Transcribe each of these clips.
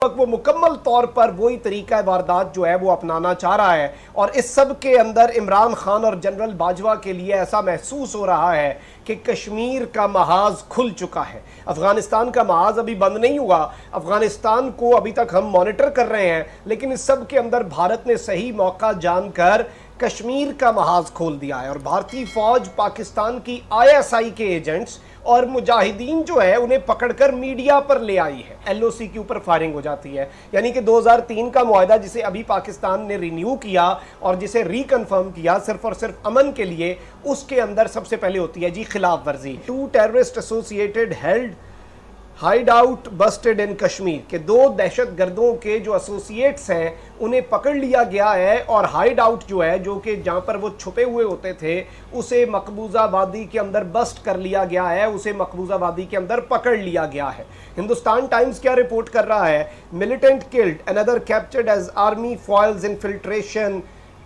वो मुकम्मल तौर पर वही तरीका वारदात जो है वो अपनाना चाह रहा है और इस सब के अंदर इमरान खान और जनरल बाजवा के लिए ऐसा महसूस हो रहा है कि कश्मीर का महाज खुल चुका है। अफगानिस्तान का महाज अभी बंद नहीं हुआ, अफगानिस्तान को अभी तक हम मॉनिटर कर रहे हैं, लेकिन इस सब के अंदर भारत ने सही मौका जानकर कश्मीर का महाज खोल दिया है और भारतीय फौज पाकिस्तान की ISI के एजेंट्स और मुजाहिदीन जो है उन्हें पकड़कर मीडिया पर ले आई है। LOC के ऊपर फायरिंग हो जाती है, यानी कि 2003 का मुआहदा जिसे अभी पाकिस्तान ने रिन्यू किया और जिसे रिकन्फर्म किया सिर्फ और सिर्फ अमन के लिए, उसके अंदर सबसे पहले होती है जी खिलाफ वर्जी। 2 terrorist associated held hideout busted in Kashmir के 2 दहशत गर्दों के जो एसोसिएट्स हैं उन्हें पकड़ लिया गया है और हाइड आउट जो है, जो कि जहां पर वो छुपे हुए होते थे, उसे मकबूजा वादी के अंदर बस्ट कर लिया गया है, उसे मकबूजा वादी के अंदर पकड़ लिया गया है। हिंदुस्तान टाइम्स क्या रिपोर्ट कर रहा है? Militant killed, another captured as army foils infiltration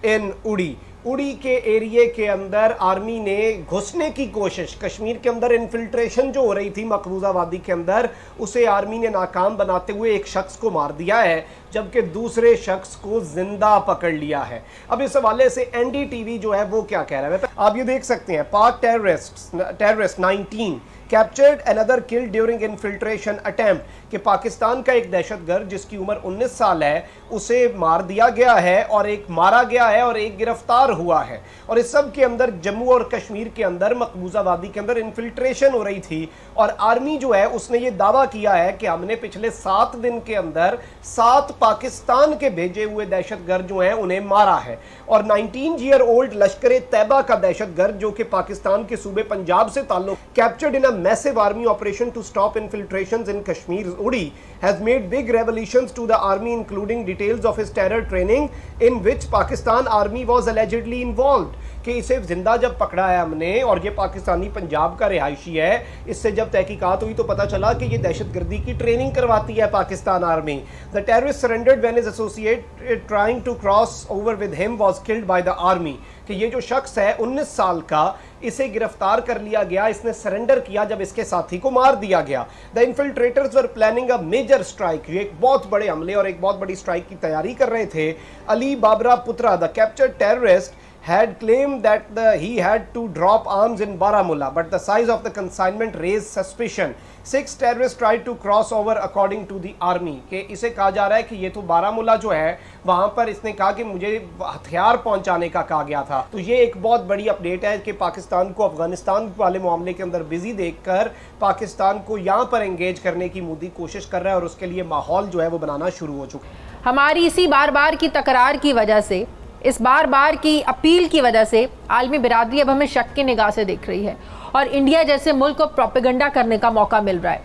in Uri. Uri के एरिए के अंदर आर्मी ने घुसने की कोशिश, कश्मीर के अंदर इन्फिल्ट्रेशन जो हो रही थी मकबूजा वादी के अंदर, उसे आर्मी ने नाकाम बनाते हुए एक शख्स को मार दिया है, जबकि दूसरे शख्स को जिंदा पकड़ लिया है। अब इस हवाले से NDTV जो है वो क्या कह रहा है, आप ये देख सकते हैं। पाक terrorist 19 captured another killed during infiltration attempt कि पाकिस्तान का एक दहशतगर्द जिसकी उम्र 19 साल है उसे मार दिया गया है और एक मारा गया है और एक गिरफ्तार हुआ है। और इस सब के अंदर जम्मू और कश्मीर के अंदर मकबूजा वादी के अंदर इन्फिल्ट्रेशन हो रही थी और आर्मी जो है उसने ये दावा किया है कि हमने पिछले 7 दिन के अंदर 7 पाकिस्तान के भेजे हुए दहशतगर्द जो हैं उन्हें मारा है। और 19 ईयर ओल्ड लश्कर तैयबा का दहशतगर्द जो कि पाकिस्तान के सूबे पंजाब से ताल्लुक, captured in massive army operation to stop infiltrations in Kashmir, Udi has made big revelations to the army, including details of his terror training in which Pakistan army was allegedly involved। कि इसे जिंदा जब पकड़ा है हमने और ये पाकिस्तानी पंजाब का रिहायशी है, इससे जब तहकीकात हुई तो पता चला कि ये दहशतगर्दी की ट्रेनिंग करवाती है Pakistan army. The terrorist surrendered when his associate trying to cross over with him was killed by the army. कि ये जो शख्स है 19 साल का, इसे गिरफ्तार कर लिया गया, इसने सरेंडर किया जब इसके साथी को मार दिया गया। The infiltrators were planning a major strike, ये एक बहुत बड़े हमले और एक बहुत बड़ी स्ट्राइक की तैयारी कर रहे थे। अली बाबरा पुत्रा, the captured terrorist had claimed that he had to drop arms in Baramulla, but the size of the consignment raised suspicion. 6 terrorists tried to cross over according to the army। कि इसे कहा जा रहा है कि ये तो बारामुल्ला जो है वहां पर इसने कहा कि मुझे हथियार पहुंचाने का कहा गया था। तो ये एक बहुत बड़ी अपडेट है कि पाकिस्तान को अफगानिस्तान वाले मामले के अंदर बिजी देखकर पाकिस्तान को यहाँ पर एंगेज करने की मोदी कोशिश कर रहा है और उसके लिए माहौल जो है वो बनाना शुरू हो चुका है। हमारी इसी बार बार की तकरार की वजह से, इस बार बार की अपील की वजह से आलमी बिरादरी अब हमें शक की निगाह से देख रही है और इंडिया जैसे मुल्क को प्रोपेगेंडा करने का मौका मिल रहा है।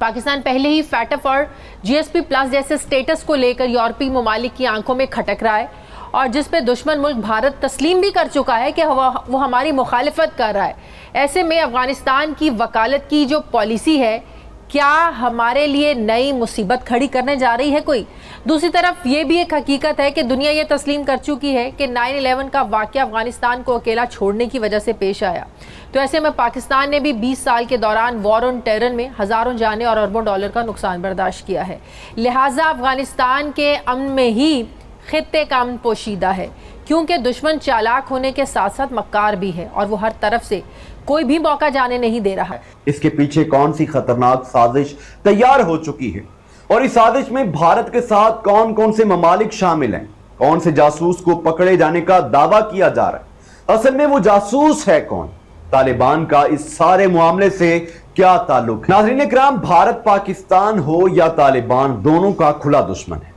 पाकिस्तान पहले ही फैटफ और GSP+ जैसे स्टेटस को लेकर यूरोपीय ममालिक की आंखों में खटक रहा है और जिस पे दुश्मन मुल्क भारत तस्लीम भी कर चुका है कि वो हमारी मुखालिफत कर रहा है। ऐसे में अफगानिस्तान की वकालत की जो पॉलिसी है, क्या हमारे लिए नई मुसीबत खड़ी करने जा रही है कोई? दूसरी तरफ ये भी एक हकीकत है कि दुनिया ये तस्लीम कर चुकी है कि 9/11 का वाक़या अफगानिस्तान को अकेला छोड़ने की वजह से पेश आया। तो ऐसे में पाकिस्तान ने भी 20 साल के दौरान वॉर ऑन टेरर में हज़ारों जानें और अरबों डॉलर का नुकसान बर्दाश्त किया है। लिहाजा अफगानिस्तान के अमन में ही खित्ते का अमन पोशीदा है, क्योंकि दुश्मन चालाक होने के साथ साथ मक्कार भी है और वो हर तरफ से कोई भी मौका जाने नहीं दे रहा है। इसके पीछे कौन सी खतरनाक साजिश तैयार हो चुकी है और इस साजिश में भारत के साथ कौन कौन से ममालिक शामिल हैं, कौन से जासूस को पकड़े जाने का दावा किया जा रहा है, असल में वो जासूस है कौन, तालिबान का इस सारे मामले से क्या ताल्लुक है? नाज़रीन इकराम, भारत पाकिस्तान हो या तालिबान, दोनों का खुला दुश्मन है।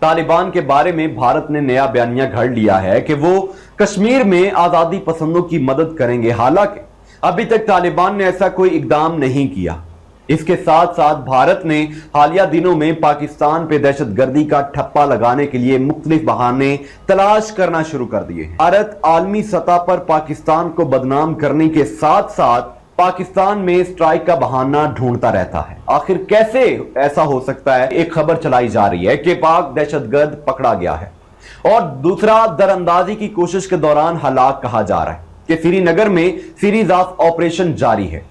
तालिबान के बारे में भारत ने नया बयानिया घड़ लिया है कि वो कश्मीर में आजादी पसंदों की मदद करेंगे, हालांकि अभी तक तालिबान ने ऐसा कोई इकदाम नहीं किया। इसके साथ साथ भारत ने हालिया दिनों में पाकिस्तान पे दहशतगर्दी का ठप्पा लगाने के लिए मुख्तलिफ बहाने तलाश करना शुरू कर दिए हैं। भारत आलमी सतह पर पाकिस्तान को बदनाम करने के साथ साथ पाकिस्तान में स्ट्राइक का बहाना ढूंढता रहता है। आखिर कैसे ऐसा हो सकता है? एक खबर चलाई जा रही है कि पाक दहशतगर्द पकड़ा गया है और दूसरा दरअंदाजी की कोशिश के दौरान हलाक कहा जा रहा है कि श्रीनगर में सीरीज ऑफ ऑपरेशन जारी है।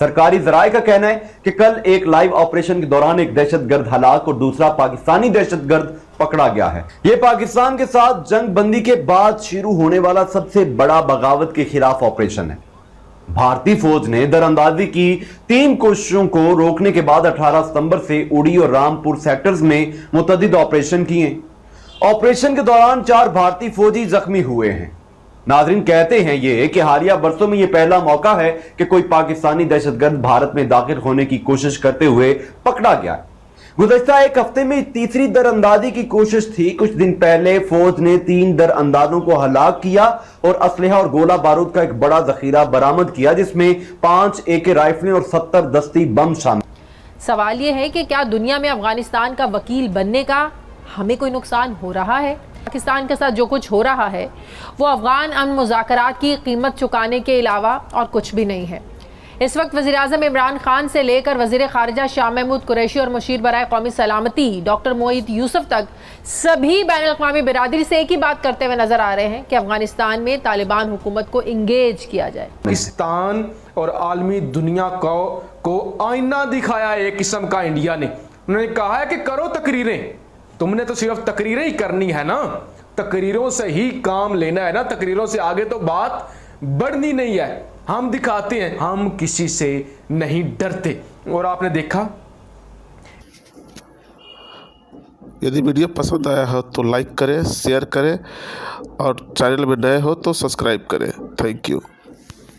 सरकारी जराये का कहना है कि कल एक लाइव ऑपरेशन के दौरान एक दहशतगर्द हलाक और दूसरा पाकिस्तानी दहशतगर्द पकड़ा गया है। यह पाकिस्तान के साथ जंग बंदी के बाद शुरू होने वाला सबसे बड़ा बगावत के खिलाफ ऑपरेशन है। भारतीय फौज ने दरअंदाजी की 3 कोशिशों को रोकने के बाद 18 सितंबर से उड़ी और रामपुर सेक्टर्स में मुतअद्दिद ऑपरेशन किए। ऑपरेशन के दौरान 4 भारतीय फौजी जख्मी हुए हैं। नाजरीन, कहते हैं ये कि हालिया बरसों में ये पहला मौका है कि कोई पाकिस्तानी दहशतगर्द भारत में दाखिल होने की कोशिश करते हुए पकड़ा गया। गुज़श्ता एक हफ्ते में तीसरी दरअंदाजी की कोशिश थी। कुछ दिन पहले फौज ने 3 दरअंदाजों को हलाक किया और असलहा और गोला बारूद का एक बड़ा जखीरा बरामद किया, जिसमें 5 AK राइफलें और 70 दस्ती बम शामिल। सवाल ये है कि क्या दुनिया में अफगानिस्तान का वकील बनने का हमें कोई नुकसान हो रहा है? पाकिस्तान के साथ जो कुछ हो रहा है वो अफगान अमन मुज़ाकरात की कीमत चुकाने के अलावा और कुछ भी नहीं है। इस वक्त वज़ीर-ए-आज़म इमरान खान से लेकर वज़ीर ख़ारिजा शाह महमूद कुरैशी और मुशीर बराए कौमी सलामती डॉक्टर मोईद यूसुफ तक सभी बैनुल-अक़वामी बिरादरी से एक ही बात करते हुए नजर आ रहे हैं कि अफगानिस्तान में तालिबान हुकूमत को इंगेज किया जाए। पाकिस्तान और आलमी दुनिया को आईना दिखाया एक किस्म का इंडिया ने। उन्होंने कहा है कि करो तकरीरें, तुमने तो सिर्फ तकरीरें ही करनी है ना, तकरीरों से ही काम लेना है ना, तकरीरों से आगे तो बात बढ़नी नहीं है। हम दिखाते हैं हम किसी से नहीं डरते। और आपने देखा, यदि वीडियो पसंद आया हो तो लाइक करें, शेयर करें और चैनल में नए हो तो सब्सक्राइब करें। Thank you.